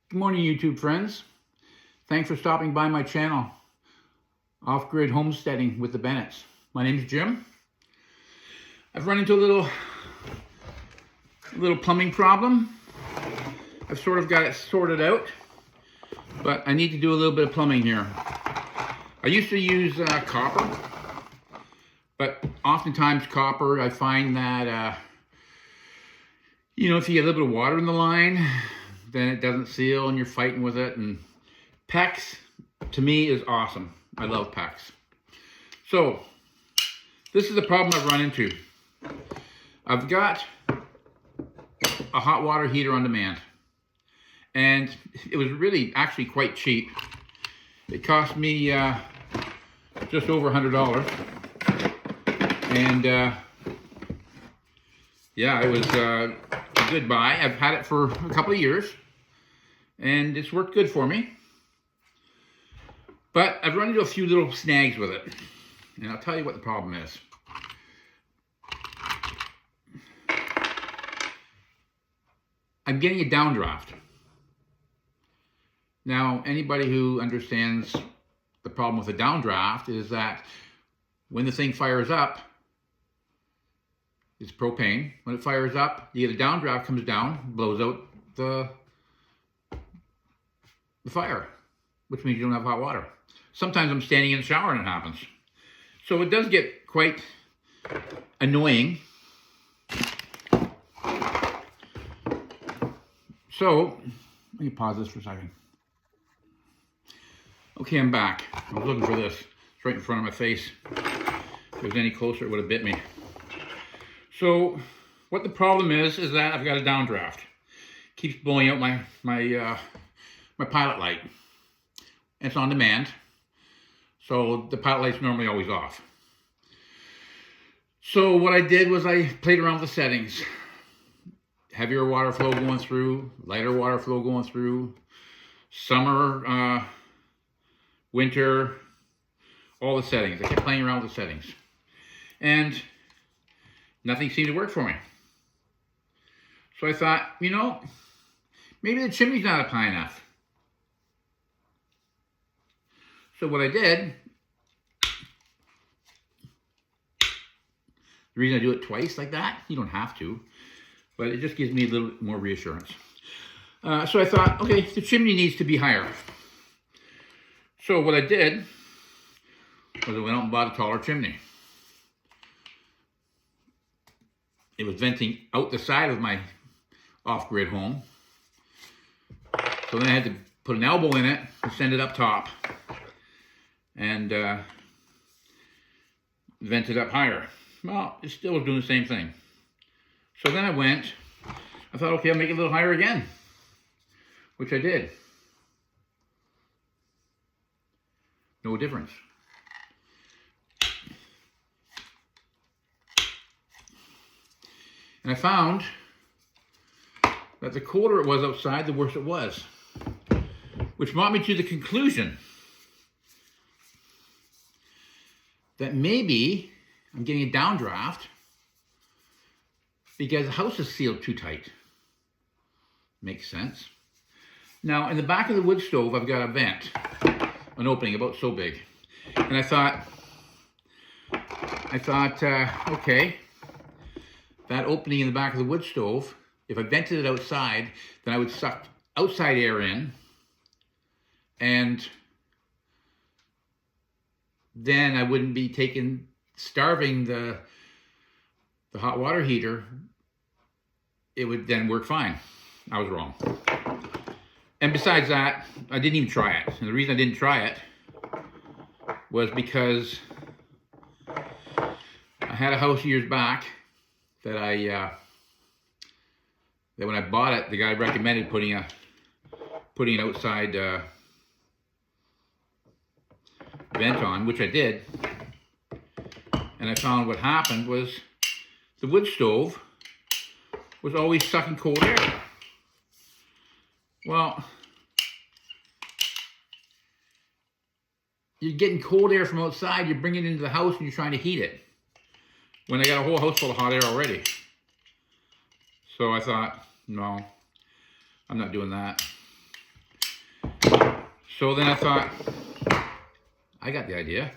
Good morning, YouTube friends. Thanks for stopping by my channel, Off-Grid Homesteading with the Bennetts. My name is Jim. I've run into a little plumbing problem. I've sort of got it sorted out, but I need to do a little bit of plumbing here. I used to use copper, but oftentimes copper, I find that, if you get a little bit of water in the line, then it doesn't seal and you're fighting with it. And PEX, to me, is awesome. I love PEX. So, this is the problem I've run into. I've got a hot water heater on demand. And it was really actually quite cheap. It cost me just over $100. And yeah, it was a good buy. I've had it for a couple of years and it's worked good for me. But I've run into a few little snags with it. And I'll tell you what the problem is. I'm getting a downdraft. Now, anybody who understands the problem with a downdraft is that when the thing fires up, it's propane. When it fires up, you get a downdraft, comes down, blows out the fire, which means you don't have hot water. Sometimes I'm standing in the shower and it happens. So it does get quite annoying. So, let me pause this for a second. Okay, I'm back. I was looking for this. It's right in front of my face. If it was any closer, it would have bit me. So, what the problem is that I've got a downdraft. Keeps blowing out my pilot light. It's on demand. So, the pilot light's normally always off. So, what I did was I played around with the settings. Heavier water flow going through, lighter water flow going through, summer, winter, all the settings. I kept playing around with the settings. And nothing seemed to work for me. So I thought, maybe the chimney's not up high enough. So what I did, the reason I do it twice like that, you don't have to, but it just gives me a little more reassurance. So I thought, okay, the chimney needs to be higher. So what I did was I went out and bought a taller chimney. It was venting out the side of my off-grid home. So then I had to put an elbow in it and send it up top and vent it up higher. Well, it still was doing the same thing. So then I thought, okay, I'll make it a little higher again, which I did. No difference. And I found that the colder it was outside, the worse it was. Which brought me to the conclusion that maybe I'm getting a downdraft because the house is sealed too tight. Makes sense. Now, in the back of the wood stove, I've got a vent, an opening about so big. And I thought, okay, that opening in the back of the wood stove, if I vented it outside, then I would suck outside air in, and then I wouldn't be starving the hot water heater. It would then work fine. I was wrong. And besides that, I didn't even try it. And the reason I didn't try it was because I had a house years back that that when I bought it, the guy recommended putting an outside vent on, which I did. And I found what happened was the wood stove was always sucking cold air. Well, you're getting cold air from outside, you're bringing it into the house and you're trying to heat it, when I got a whole house full of hot air already. So I thought, no, I'm not doing that. So then I thought, I got the idea.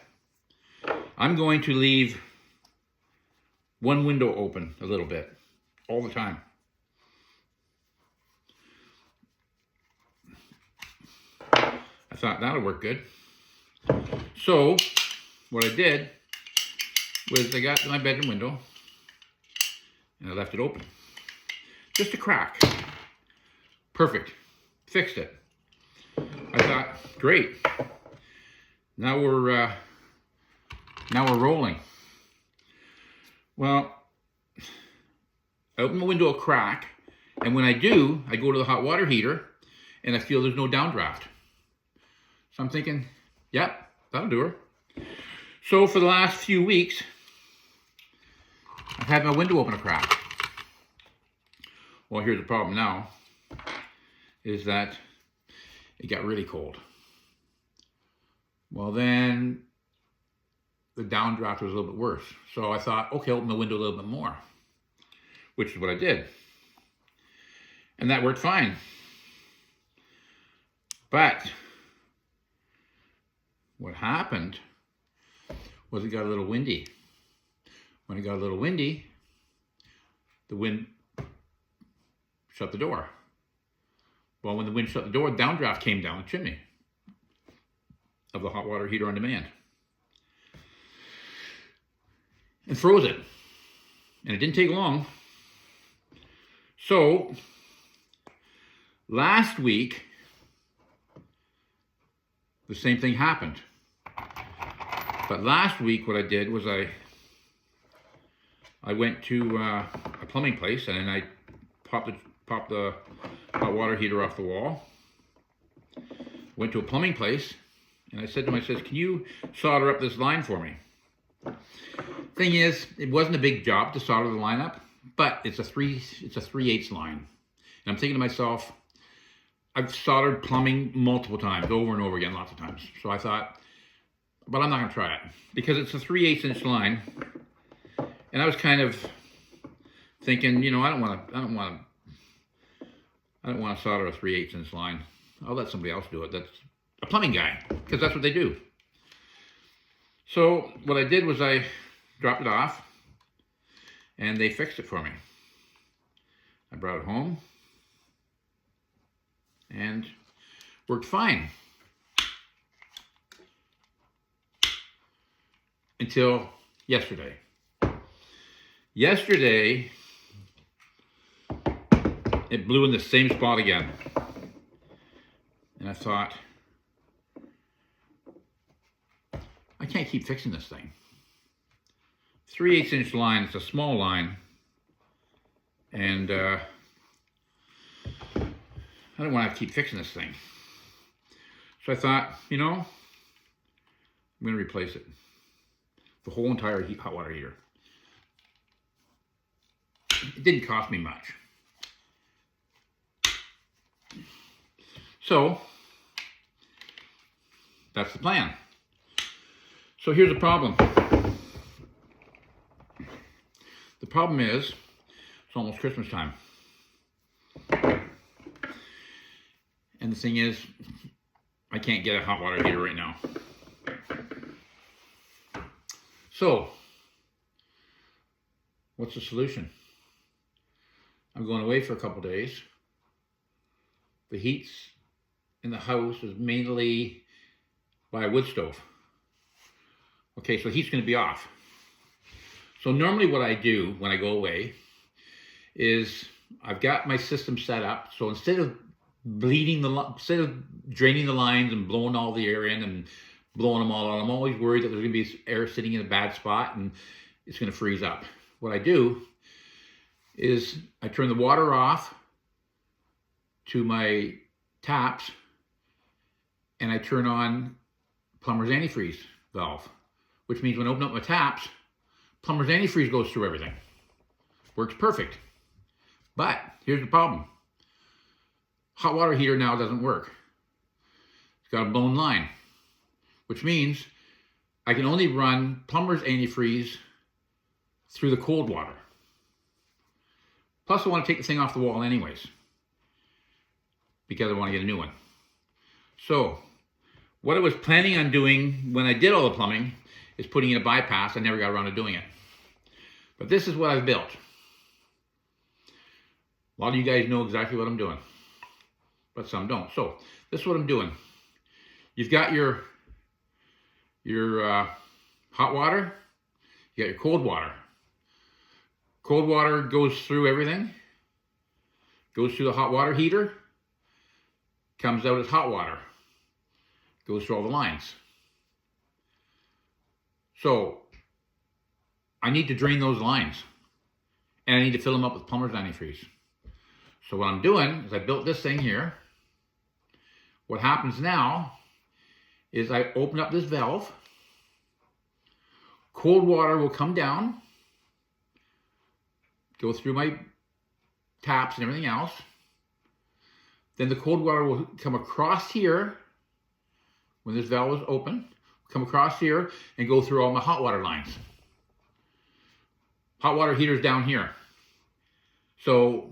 I'm going to leave one window open a little bit, all the time. I thought that'll work good. So what I did was I got my bedroom window and I left it open. Just a crack. Perfect. Fixed it. I thought, great. Now we're rolling. Well, I open the window a crack, and when I do, I go to the hot water heater and I feel there's no downdraft. So I'm thinking, yep, that'll do her. So for the last few weeks, I've had my window open a crack. Well, here's the problem now, is that it got really cold. Well, then the downdraft was a little bit worse. So I thought, okay, open the window a little bit more, which is what I did. And that worked fine. But what happened was it got a little windy. When it got a little windy, the wind shut the door. Well, when the wind shut the door, downdraft came down the chimney of the hot water heater on demand and froze it. And it didn't take long. So last week, the same thing happened. But last week, what I did was I went to a plumbing place and I popped the hot water heater off the wall. Went to a plumbing place and I said to him, I says, can you solder up this line for me? Thing is, it wasn't a big job to solder the line up, but it's a 3/8 line. And I'm thinking to myself, I've soldered plumbing multiple times, over and over again, lots of times. So I thought, but I'm not gonna try it because it's a 3/8 inch line. And I was kind of thinking, you know, I don't want to solder a 3/8 inch line. I'll let somebody else do it. That's a plumbing guy, because that's what they do. So what I did was I dropped it off and they fixed it for me. I brought it home and worked fine. Until yesterday. Yesterday, it blew in the same spot again. And I thought, I can't keep fixing this thing. 3/8 inch line, it's a small line. And I don't want to keep fixing this thing. So I thought, you know, I'm going to replace it. The whole entire hot water heater. It didn't cost me much. So, that's the plan. So here's the problem. The problem is, it's almost Christmas time. And the thing is, I can't get a hot water heater right now. So, what's the solution? I'm going away for a couple days. The heat's in the house is mainly by a wood stove. Okay, so heat's going to be off. So normally what I do when I go away is I've got my system set up. So instead of draining the lines and blowing all the air in and blowing them all out, I'm always worried that there's going to be air sitting in a bad spot and it's going to freeze up. What I do is I turn the water off to my taps and I turn on plumber's antifreeze valve, which means when I open up my taps, plumber's antifreeze goes through everything. Works perfect. But here's the problem. Hot water heater now doesn't work. It's got a blown line, which means I can only run plumber's antifreeze through the cold water. Plus I want to take the thing off the wall anyways, because I want to get a new one. So What I was planning on doing when I did all the plumbing is putting in a bypass. I never got around to doing it. But this is what I've built. A lot of you guys know exactly what I'm doing, but some don't. So this is what I'm doing. You've got your hot water, you got your cold water. Cold water goes through everything, goes through the hot water heater, comes out as hot water, goes through all the lines. So I need to drain those lines, and I need to fill them up with plumber's antifreeze. So what I'm doing is I built this thing here. What happens now is I open up this valve. Cold water will come down, go through my taps and everything else. Then the cold water will come across here when this valve is open, come across here and go through all my hot water lines. Hot water heater's down here. So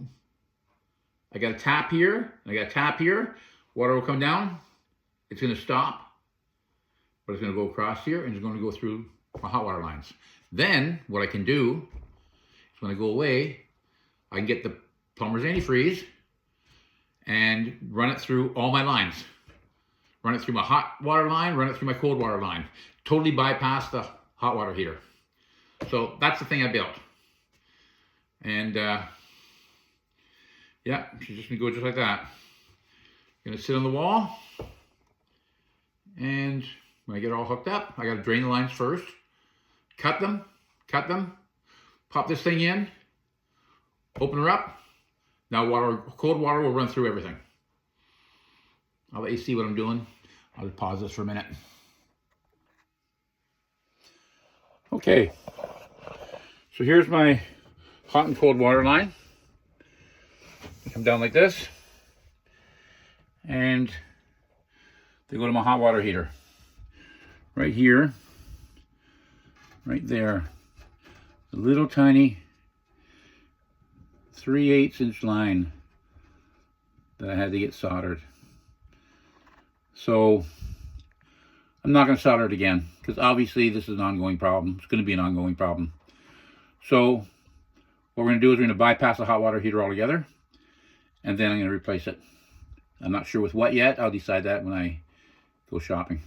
I got a tap here, I got a tap here. Water will come down, it's going to stop, but it's going to go across here and it's going to go through my hot water lines. Then what I can do is when I go away, I can get the plumber's antifreeze and run it through all my lines. Run it through my hot water line, run it through my cold water line. Totally bypass the hot water heater. So that's the thing I built. And yeah, she's just gonna go just like that. Gonna sit on the wall, and when I get it all hooked up, I gotta drain the lines first, cut them, pop this thing in, open her up. Now cold water will run through everything. I'll let you see what I'm doing. I'll just pause this for a minute. Okay, so here's my hot and cold water line. Come down like this, and they go to my hot water heater. Right here, right there, a little tiny 3/8 inch line that I had to get soldered. So I'm not going to solder it again, because obviously this is an ongoing problem. It's going to be an ongoing problem. So what we're going to do is we're going to bypass the hot water heater altogether, and then I'm going to replace it. I'm not sure with what yet. I'll decide that when I go shopping.